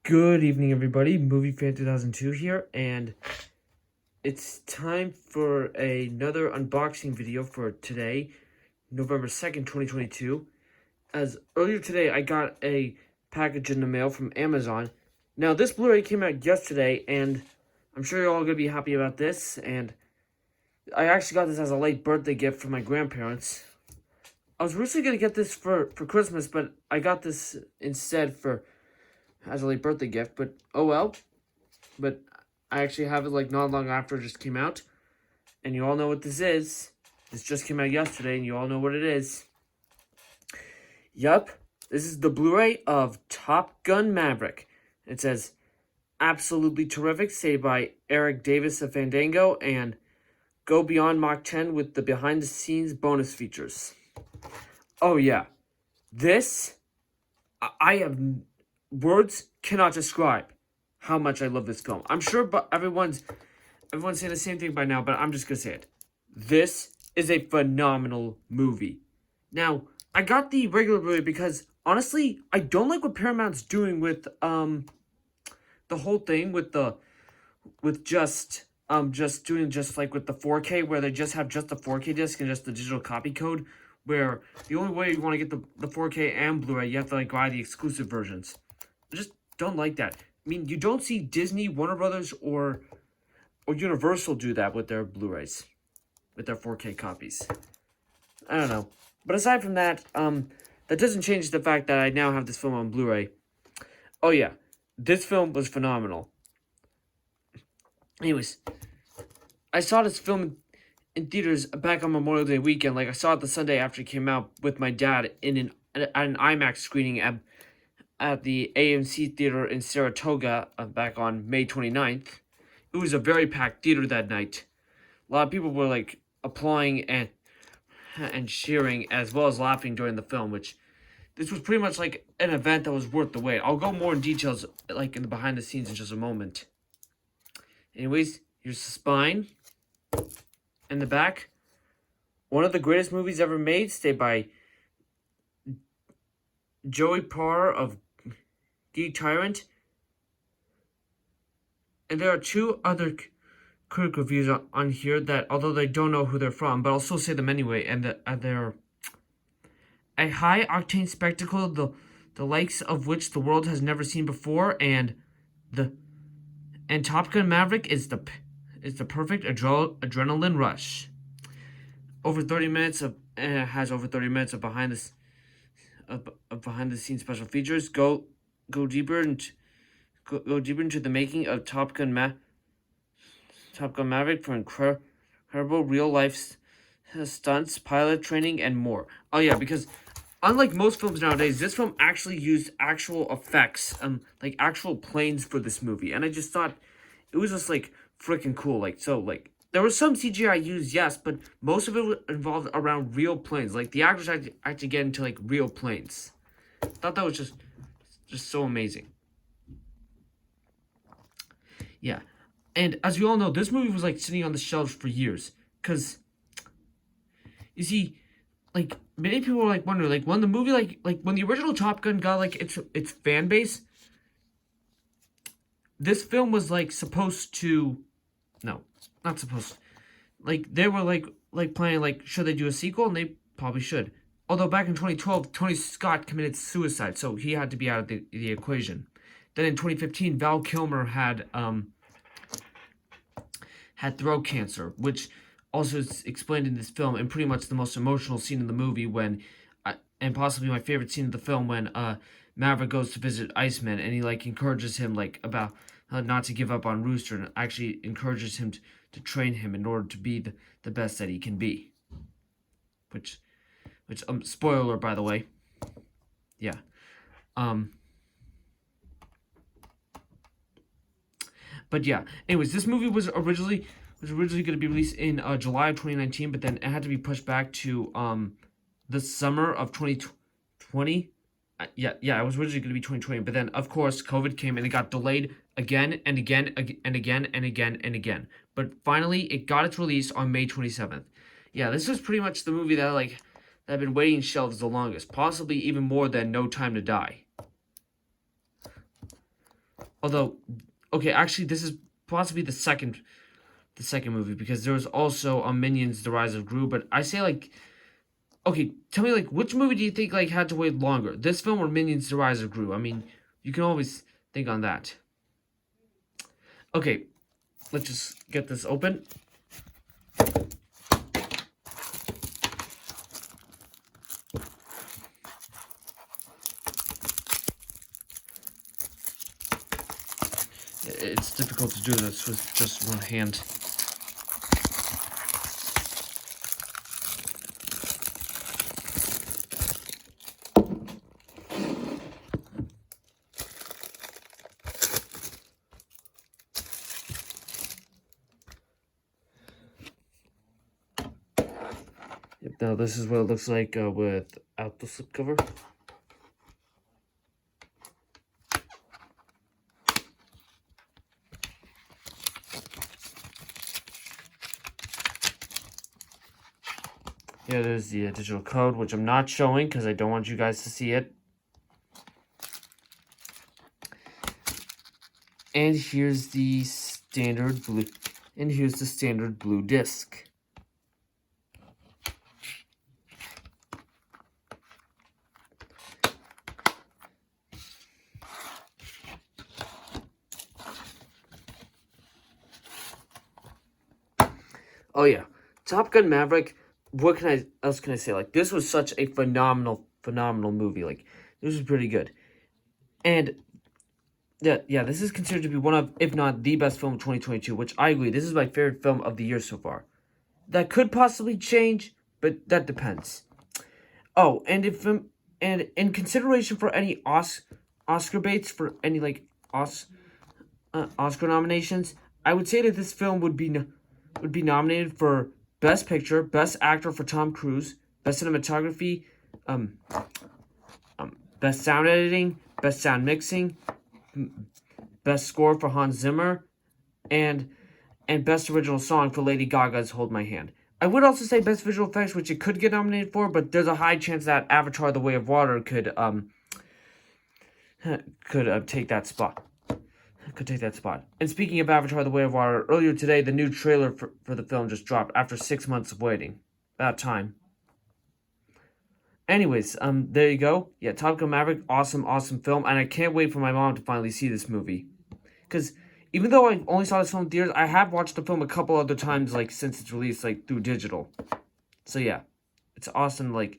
Good evening, everybody. Movie Fan 2002 here, and it's time for another unboxing video for today, November 2nd, 2022. As earlier today, I got a package in the mail from Amazon. Now, this Blu-ray came out yesterday, and I'm sure you're all going to be happy about this, and I actually got this as a late birthday gift from my grandparents. I was originally going to get this for Christmas, but I got this instead as a late birthday gift, but oh well. But I actually have it like not long after it just came out. And you all know what this is. This just came out yesterday and you all know what it is. Yup, this is the Blu-ray of Top Gun Maverick. It says, absolutely terrific, say by Eric Davis of Fandango, and go beyond Mach 10 with the behind-the-scenes bonus features. Oh yeah, this, I have words cannot describe how much I love this film. I'm sure but everyone's saying the same thing by now, but I'm just gonna say it. This is a phenomenal movie. Now, I got the regular Blu-ray because honestly, I don't like what Paramount's doing with the whole thing with just doing just like with the 4K, where they just have just the 4K disc and just the digital copy code, where the only way you want to get the 4K and Blu-ray, you have to like buy the exclusive versions. I just don't like that. I mean, you don't see Disney, Warner Brothers, or Universal do that with their Blu-rays, with their 4K copies. I don't know. But aside from that, that doesn't change the fact that I now have this film on Blu-ray. Oh yeah, this film was phenomenal. Anyways, I saw this film in theaters back on Memorial Day weekend. Like, I saw it the Sunday after it came out with my dad at an IMAX screening at the AMC Theater in Saratoga back on May 29th. It was a very packed theater that night. A lot of people were like applauding and cheering as well as laughing during the film, which this was pretty much like an event that was worth the wait. I'll go more in details like in the behind the scenes in just a moment. Anyways, here's the spine and the back. One of the greatest movies ever made, stated by Joey Parr of Geek Tyrant. And there are two other critic reviews on here that, although they don't know who they're from, but I'll still say them anyway. And they're a high-octane spectacle, the likes of which the world has never seen before, and Top Gun Maverick is the perfect adrenaline rush. Over 30 minutes of has over 30 minutes of behind the scenes special features. Go deeper into the making of Top Gun Maverick for incredible real life stunts, pilot training, and more. Oh yeah, because unlike most films nowadays, this film actually used actual effects, like actual planes for this movie, and I just thought it was just like freaking cool. Like, so like there was some CGI used, yes, but most of it involved around real planes. Like the actors had to get into like real planes. I thought that was just so amazing. Yeah, and as we all know, this movie was like sitting on the shelves for years, because you see, like many people were like wondering, like when the movie like when the original Top Gun got like its fan base, this film was like supposed to, no, not supposed to, like they were like planning like should they do a sequel, and they probably should. Although back in 2012, Tony Scott committed suicide, so he had to be out of the equation. Then in 2015, Val Kilmer had throat cancer, which also is explained in this film, and pretty much the most emotional scene in the movie when, and possibly my favorite scene of the film, when Maverick goes to visit Iceman, and he like encourages him like about not to give up on Rooster, and actually encourages him to train him in order to be the best that he can be. Which spoiler by the way. Yeah. But yeah, anyways, this movie was originally going to be released in July of 2019, but then it had to be pushed back to the summer of 2020. Yeah, it was originally going to be 2020, but then of course COVID came and it got delayed again and again and again and again and again. But finally, it got its release on May 27th. Yeah, this was pretty much the movie that I've been waiting shelves the longest, possibly even more than No Time to Die. Although, okay, actually, this is possibly the second movie, because there was also a Minions: The Rise of Gru. But I say, like, okay, tell me, like, which movie do you think, like, had to wait longer, this film or Minions: The Rise of Gru? I mean, you can always think on that. Okay, let's just get this open. It's difficult to do this with just one hand. Yep, now this is what it looks like without the slipcover. Here there's the digital code, which I'm not showing because I don't want you guys to see it. And here's the standard blue. And here's the standard blue disc. Oh yeah, Top Gun Maverick. What else can I say? Like, this was such a phenomenal movie. Like, this was pretty good. And yeah, this is considered to be one of, if not the best film of 2022, which I agree. This is my favorite film of the year so far. That could possibly change, but that depends. Oh, and and in consideration for any Oscar baits, for any, like, Oscar nominations, I would say that this film would be nominated for Best Picture, Best Actor for Tom Cruise, Best Cinematography, Best Sound Editing, Best Sound Mixing, Best Score for Hans Zimmer, and Best Original Song for Lady Gaga's Hold My Hand. I would also say Best Visual Effects, which it could get nominated for, but there's a high chance that Avatar: The Way of Water could take that spot. And speaking of Avatar: The Way of Water, earlier today, the new trailer for the film just dropped after 6 months of waiting. About time. Anyways, there you go. Yeah, Top Gun Maverick, awesome film, and I can't wait for my mom to finally see this movie. Because even though I only saw this film in theaters, I have watched the film a couple other times, like, since its release, like, through digital. So yeah, it's awesome, like,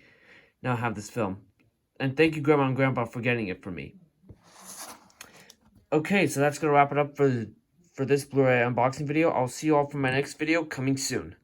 now have this film. And thank you, Grandma and Grandpa, for getting it for me. Okay, so that's going to wrap it up for this Blu-ray unboxing video. I'll see you all for my next video coming soon.